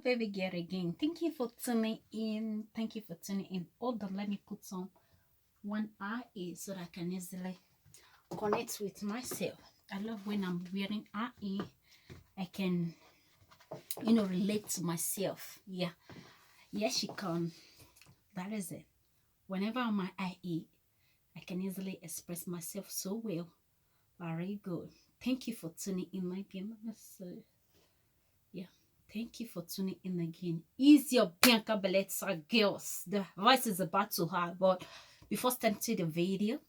baby girl again. Thank you for tuning in. Thank you for tuning in. Hold on, let me put some one eye so that I can easily connect with myself. I love when I'm wearing eye. I can, relate to myself. Yeah. Yes, she can. That is it. Whenever I'm my eye, I can easily express myself so well. Very good. Thank you for tuning in again. Yeah. Thank you for tuning in again. Is your Bianca Bellezza girls? The voice is about to hard, but before starting the video,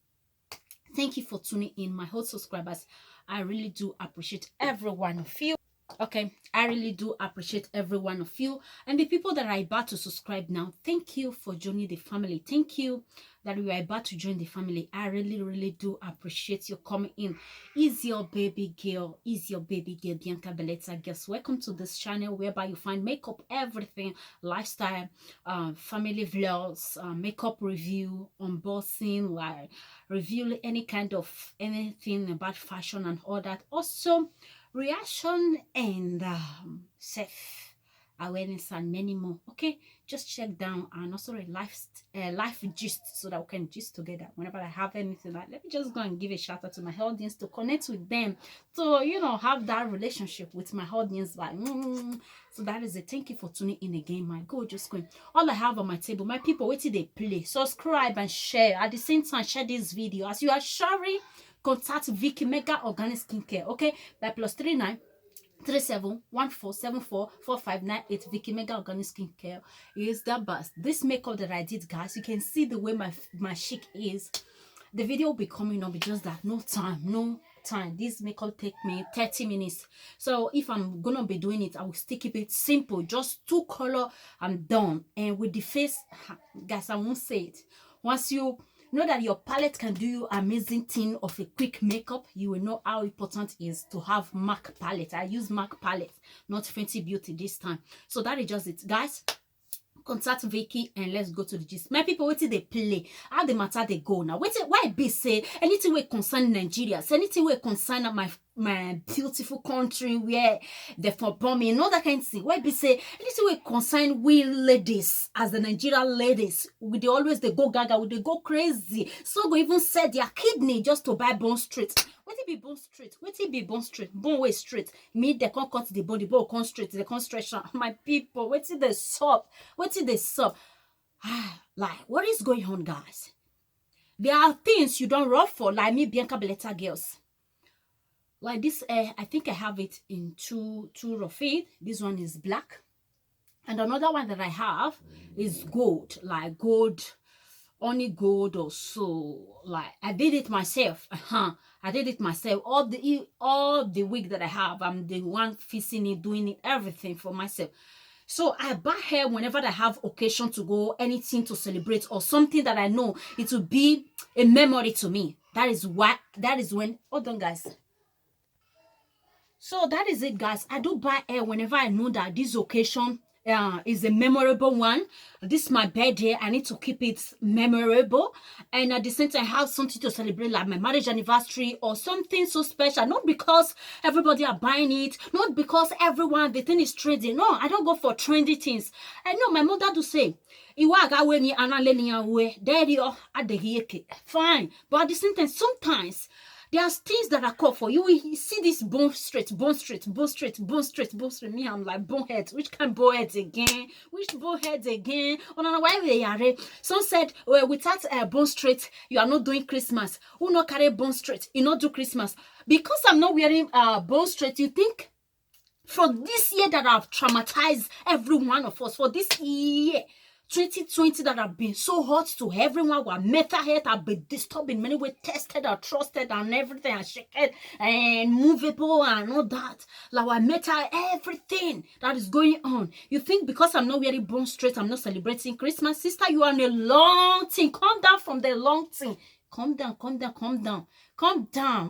thank you for tuning in, my whole subscribers. I really do appreciate every one of you. Okay, I really do appreciate every one of you, and the people that are about to subscribe now, thank you for joining the family. Thank you that you are about to join the family. I really do appreciate you coming in. Is your baby girl Bianca Bellezza girls? Welcome to this channel whereby you find makeup, everything, lifestyle, family vlogs, makeup review, unboxing, like review any kind of anything about fashion and all that. Also reaction and self awareness and many more. Okay, just check down, and also a life gist so that we can gist together. Whenever I have anything, like, let me just go and give a shout out to my audience to connect with them, to have that relationship with my audience. Like, so that is it. Thank you for tuning in again, my gorgeous queen. All I have on my table, my people, wait till they play, subscribe and share. At the same time, share this video. As you are sharing, contact Vicky Mega Organic Skincare, okay, by +39 3714744598. Vicky Mega Organic Skincare is the best. This makeup that I did, guys, you can see the way my chic is. The video will be coming up, just that no time. This makeup take me 30 minutes, so if I'm gonna be doing it, I will still keep it simple, just 2 color, I'm done. And with the face, guys, I won't say it. Once you know that your palette can do you amazing thing of a quick makeup, you will know how important it is to have MAC palette. I use MAC palette, not Fenty Beauty this time. So that is just it, guys. Contact Vicky and let's go to the gist. My people, wait till they play. How the matter they go now? Wait till why be say anything we concern Nigeria, anything we concern my beautiful country where they for bombing, you know that kind of thing. Why be say anything we concern we ladies as the Nigerian ladies, we they always they go gaga, we they go crazy. So go even sell their kidney just to buy Bond Street. What it be Bond Street? What it be Bond Street? Bone way straight. Me they can't cut the body, bone come straight. They come stretch. My people, what it they sup? What it they sup? Like, what is going on, guys? There are things you don't run for, like me, Bianca Bellezza girls. Like this, I think I have it in two of it. This one is black, and another one that I have is gold, like gold, only gold or so. Like I did it myself. I did it myself. All the wig that I have, I'm the one fixing it, doing it, everything for myself. So I buy hair whenever I have occasion to go, anything to celebrate or something that I know it will be a memory to me. That is when, hold on, guys. So that is it, guys. I do buy hair whenever I know that this occasion is a memorable one. This is my birthday. I need to keep it memorable. And at the same time, I have something to celebrate, like my marriage anniversary or something so special. Not because everybody are buying it. Not because the thing is trendy. No, I don't go for trendy things. I know my mother do say, fine. But at the same time, sometimes there's things that are called for. You will see this bone straight. Me, I'm like, bonehead. Which kind of bonehead again? Which bonehead again? Oh, no, why they are? Some said, well, without bone straight, you are not doing Christmas. Who not carry bone straight? You not do Christmas. Because I'm not wearing bone straight, you think for this year that I've traumatized every one of us, for this year, 2020 that have been so hot to everyone, where mental health have been disturbed in many ways, tested and trusted and everything, and shaken and movable and all that. Like our mental, everything that is going on. You think because I'm not wearing bone straight, I'm not celebrating Christmas? Sister, you are on a long thing. Calm down from the long thing. Calm down,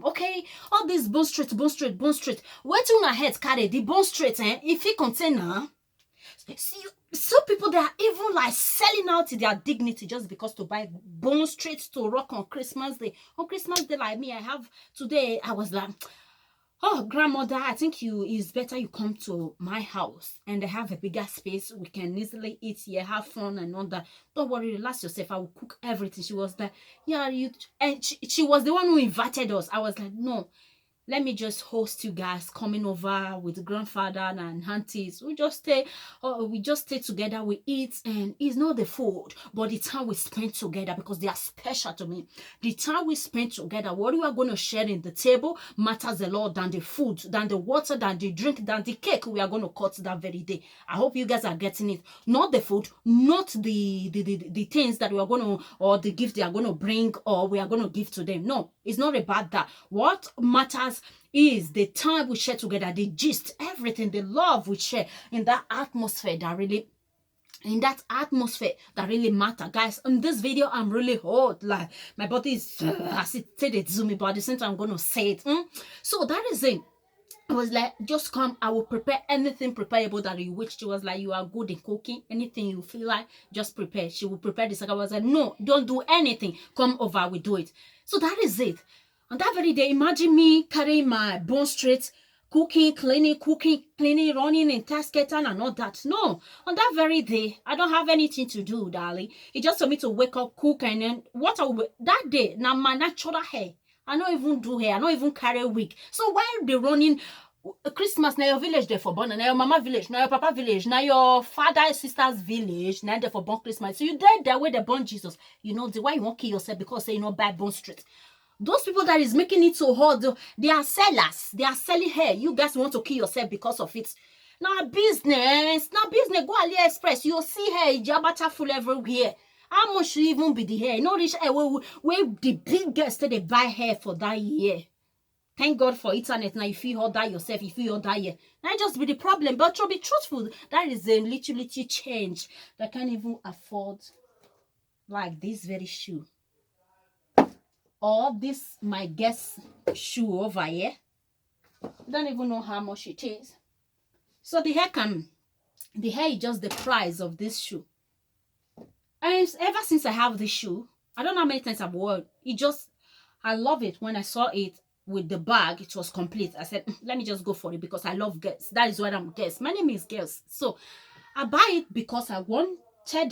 okay? All this bone straight. Wait till my head carry the bone straight, if it contain see, some people, they are even like selling out their dignity just because to buy bone straight to rock on Christmas Day. On Christmas Day, like me, I have today, I was like, oh, grandmother, I think it's better you come to my house and I have a bigger space. We can easily eat here, have fun and all that. Don't worry, relax yourself. I will cook everything. She was like, yeah, you, and she was the one who invited us. I was like, no, let me just host you guys coming over with grandfather and aunties. We just stay together, we eat, and it's not the food, but the time we spend together, because they are special to me. The time we spend together, what we are going to share in the table matters a lot than the food, than the water, than the drink, than the cake we are going to cut that very day. I hope you guys are getting it. Not the food, not the things that we are going to, or the gift they are going to bring, or we are going to give to them. No, it's not about that. What matters is the time we share together, the gist, everything, the love we share in that atmosphere that really matter. Guys, in this video I'm really hot, like my body is as it said it to me, but at the same time I'm gonna say it. So that is it. I was like, just come, I will prepare anything preparable that you wish. She was like, you are good in cooking, anything you feel like, just prepare. She will prepare this. I was like, no, don't do anything, come over, we do it. So that is it. On that very day, imagine me carrying my bone straight, cooking, cleaning, running in casketan and all that. No, on that very day, I don't have anything to do, darling. It's just for me to wake up, cook, and then what I will, that day, now my natural hair. I don't even do hair, I don't even carry wig. So while they running Christmas, now your village there for born, now your mama village, now your papa village, now your father sister's village, now they for born Christmas. So you died that way they born Jesus. You know the why you won't kill yourself because say you know buy bone straight. Those people that is making it so hard, they are sellers. They are selling hair. You guys want to kill yourself because of it. Now business. Go AliExpress. You'll see hair jabata full everywhere. How much should even be the hair? Not rich hair where the biggest they buy hair for that year. Thank God for internet. Now if you order yourself, if you order here. That just be the problem. But to be truthful, that is a little change that can't even afford like this very shoe. Or this my guest shoe over here. Don't even know how much it is. So the hair is just the price of this shoe. And ever since I have this shoe, I don't know how many times I've worn it. I love it. When I saw it with the bag, it was complete. I said, let me just go for it because I love girls. That is what I'm girls. My name is Girls. So I buy it because I wanted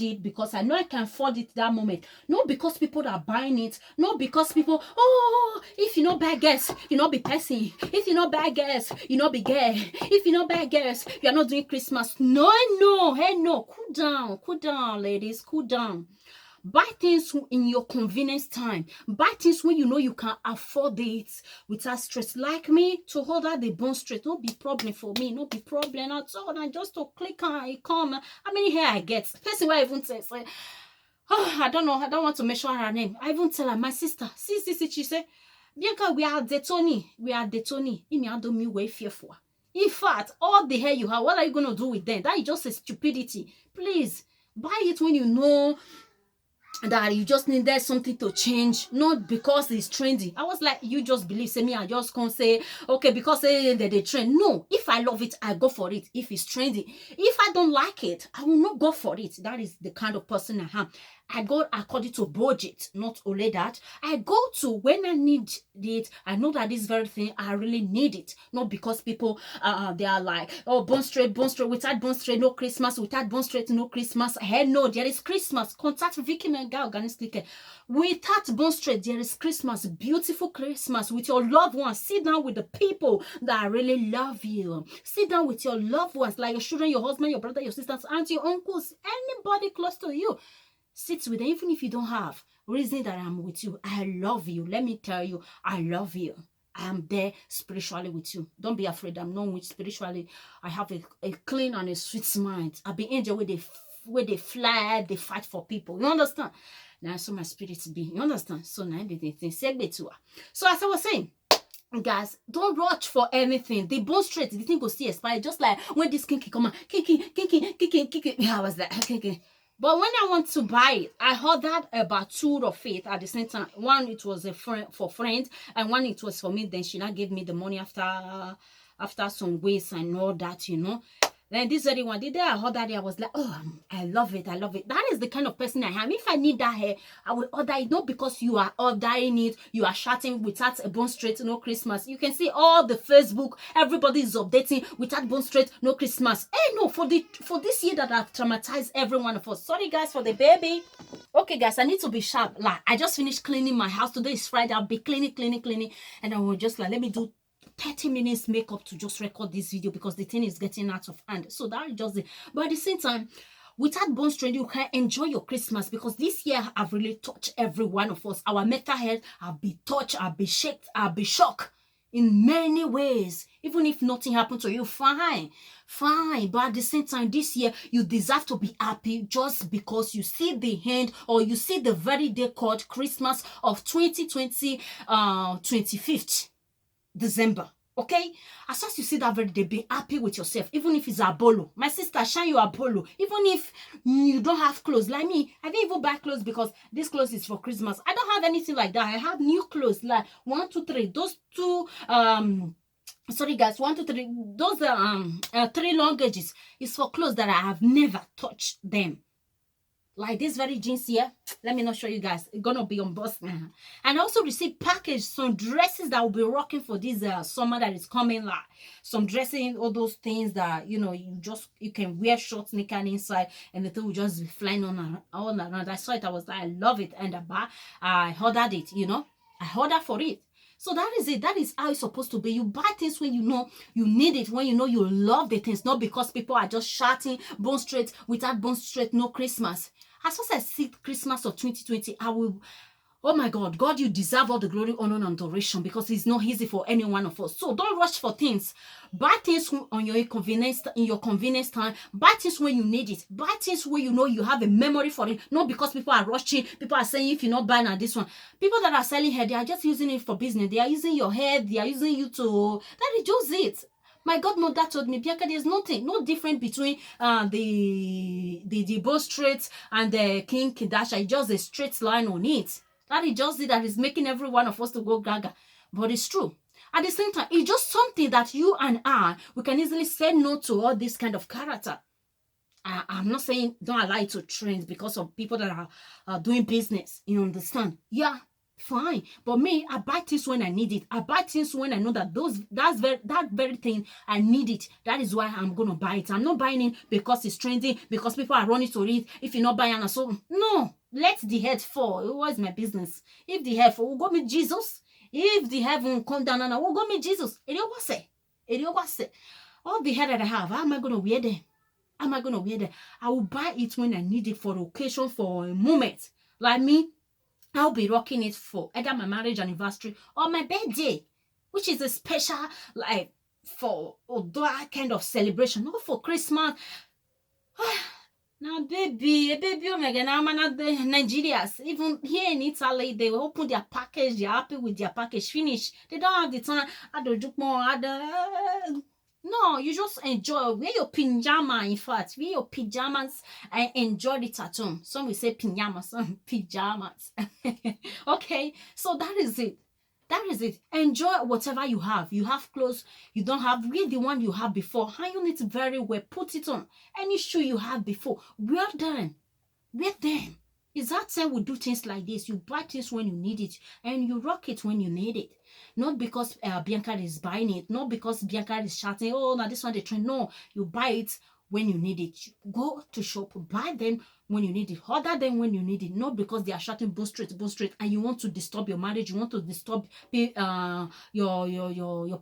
it, because I know I can afford it that moment. Not because people are buying it. Not because people, oh, if you not buy girls, you not be person. If you not buy girls, you not be girl. If you not buy girls, you are not doing Christmas. No, hey, no. Cool down, ladies. Cool down. Buy things in your convenience time. Buy things when you know you can afford it without stress. Like me, to hold out the bone straight, no be problem for me. No be problem at all. And just to click on it, come. How many hair I get? Person where I even say, oh, I don't know. I don't want to mention her name. I even tell her, my sister, see, she say, Bianca, we are detoni. Imi ado me way fearful. In fact, all the hair you have, what are you going to do with them? That is just a stupidity. Please, buy it when you know that you just needed something to change, not because it's trendy. I was like, you just believe, say me, I just can't say, okay, because they trend. No, if I love it, I go for it. If it's trendy, if I don't like it, I will not go for it. That is the kind of person I am. I go according to budget, not only that. I go to when I need it. I know that this very thing, I really need it. Not because people, they are like, oh, bone straight, without bone straight, no Christmas, without bone straight, no Christmas. Hey, no, there is Christmas. Contact Vicky Menga organically. Without bone straight, there is Christmas. Beautiful Christmas with your loved ones. Sit down with the people that really love you. Sit down with your loved ones, like your children, your husband, your brother, your sisters, auntie, your uncles, anybody close to you. Sit with them, even if you don't have reason that I'm with you. I love you. Let me tell you, I love you. I am there spiritually with you. Don't be afraid. I'm not with spiritually. I have a clean and a sweet mind. I be angel where they fly, they fight for people. You understand? Now, so my spirit be. You understand? So now everything segue to her. So as I was saying, guys, don't rush for anything. The bone straight, the thing go see expire. Just like when this kinky come on, kinky. Yeah, I was like, okay. But when I want to buy it, I heard that about two of it at the same time. One, it was a friend for friends, and one it was for me. Then she not gave me the money after some ways and all that, you know. Then this very one, the day I ordered it, I was like, oh, I love it. I love it. That is the kind of person I am. If I need that hair, I will order it. Not because you are ordering it, you are shouting without a bone straight, no Christmas. You can see all the Facebook, everybody is updating without bone straight, no Christmas. Hey, no, for this year that I've traumatized every one of us. Sorry, guys, for the baby. Okay, guys, I need to be sharp. Like, I just finished cleaning my house. Today is Friday. I'll be cleaning. And I will just like, let me do 30 minutes makeup to just record this video because the thing is getting out of hand. So that is just it. But at the same time, without bone straight, you can enjoy your Christmas because this year I've really touched every one of us. Our mental health, I'll be touched, I'll be shaken, I'll be shocked in many ways. Even if nothing happened to you, fine. But at the same time, this year, you deserve to be happy just because you see the end or you see the very day called Christmas of 2020, 25th December. Okay, as soon as you see that very day, be happy with yourself, even if it's a bolo. My sister, shine your bolo. Even if you don't have clothes like me, I didn't even buy clothes because this clothes is for Christmas. I don't have anything like that. I have new clothes like 1, 2, 3. Those two sorry guys, 1, 2, 3. Those 3 longages is for clothes that I have never touched them. Like this very jeans here, let me not show you guys. It's gonna be unboxed now. And I also received package some dresses that will be rocking for this summer that is coming. Like some dressing, all those things that you know you can wear shorts, knicker inside, and the thing will just be flying on all around. I saw it, I was like, I love it, and I ordered it. You know, I ordered for it. So that is it. That is how it's supposed to be. You buy things when you know you need it, when you know you love the things, not because people are just shouting bone straight, without bone straight, no Christmas. As soon as I see Christmas of 2020, I will, oh my God, God, you deserve all the glory, honor, and adoration because it's not easy for any one of us. So don't rush for things. Buy things on your convenience, in your convenience time. Buy things when you need it. Buy things where you know you have a memory for it. Not because people are rushing. People are saying if you're not buying this one. People that are selling hair, they are just using it for business. They are using your hair. They are using you to, that is just it. My godmother told me, Bianca, there's no difference between the bow straight and the King Kardashian. Just a straight line on it. That is just it that is making every one of us to go gaga. But it's true. At the same time, it's just something that you and I, we can easily say no to all this kind of character. I'm not saying don't allow it to trend because of people that are doing business. You understand? Yeah. Fine, but me, I buy things when I need it. I buy things when I know that that very thing I need it. That is why I'm gonna buy it. I'm not buying it because it's trending, because people are running to it. If you're not buying and so no, let the head fall. What is my business? If the head fall, we'll go meet Jesus. If the heaven come down and we'll go meet Jesus. All the hair that I have, how am I gonna wear them? How am I gonna wear them? I will buy it when I need it for occasion, for a moment. Like me, I'll be rocking it for either my marriage anniversary or my birthday, which is a special, like, for that kind of celebration, not for Christmas. Now, baby, oh my God, now the Nigerians, even here in Italy, they open their package, they're happy with their package, finish. They don't have the time, I don't do more, no, you just enjoy. Wear your pajama, in fact. Wear your pajamas and enjoy it at home. Some will say pajamas, some pajamas. Okay, so that is it. That is it. Enjoy whatever you have. You have clothes you don't have. Wear the one you have before. Iron it very well. Put it on. Any shoe you have before. Wear them. Wear them. It's that time we do things like this. You buy things when you need it and you rock it when you need it. Not because Bianca is buying it. Not because Bianca is shouting, oh, now this one the trend. No, you buy it when you need it. Go to shop, buy them when you need it. Order them when you need it. Not because they are shouting bone straight, and you want to disturb your marriage. You want to disturb your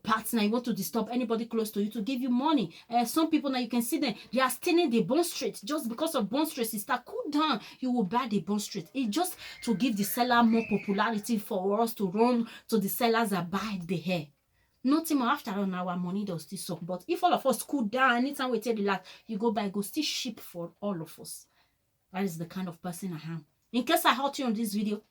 partner. You want to disturb anybody close to you to give you money. Some people now you can see them. They are stealing the bone straight just because of bone straight. Sister, cool down. You will buy the bone straight. It's just to give the seller more popularity for us to run to the sellers that buy the hair. Nothing more. After all, our money does still suck. But if all of us cool down, anytime we take the last, you go buy, go still ship for all of us. That is the kind of person I am. In case I hurt you on this video,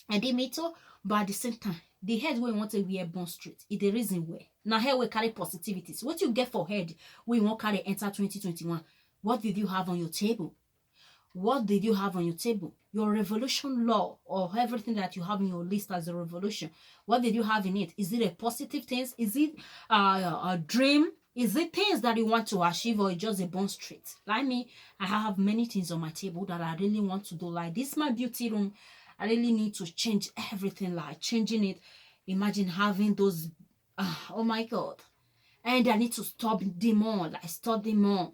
I did me too, but at the same time, the head we want to wear bone straight. It's the reason why. Now here we carry positivity. So what you get for head, we won't carry enter 2021. What did you have on your table? What did you have on your table? Your revolution law or everything that you have in your list as a revolution. What did you have in it? Is it a positive thing? Is it a dream? Is it things that you want to achieve or just a born straight? Like me, I have many things on my table that I really want to do. Like this, my beauty room, I really need to change everything, like changing it. Imagine having those, oh my God. And I need to stop them more, like study more,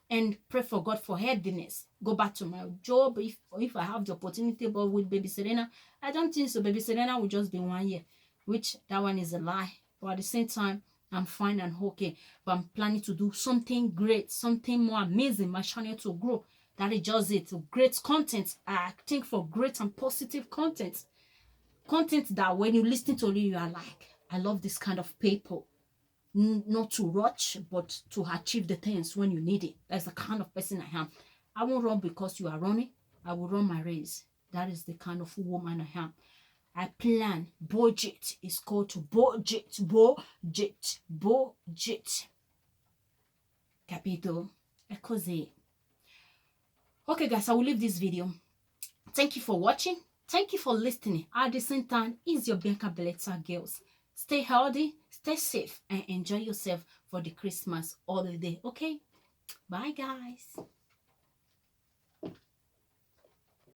and pray for God for healthiness. Go back to my job if I have the opportunity. But with baby Serena, I don't think so. Baby Serena will just be 1 year, which that one is a lie. But at the same time, I'm fine and okay. But I'm planning to do something great, something more amazing. My channel to grow. That is just it. Great content. I think for great and positive content. Content that when you listen to it, you are like, I love this kind of people. Not to rush, but to achieve the things when you need it. That's the kind of person I am. I won't run because you are running. I will run my race. That is the kind of woman I am. I plan. Budget is called to budget. Capito. È così. Okay, guys, I will leave this video. Thank you for watching. Thank you for listening. At the same time, it's your Bianca Belletta girls. Stay healthy, stay safe, and enjoy yourself for the Christmas holiday. Okay? Bye, guys.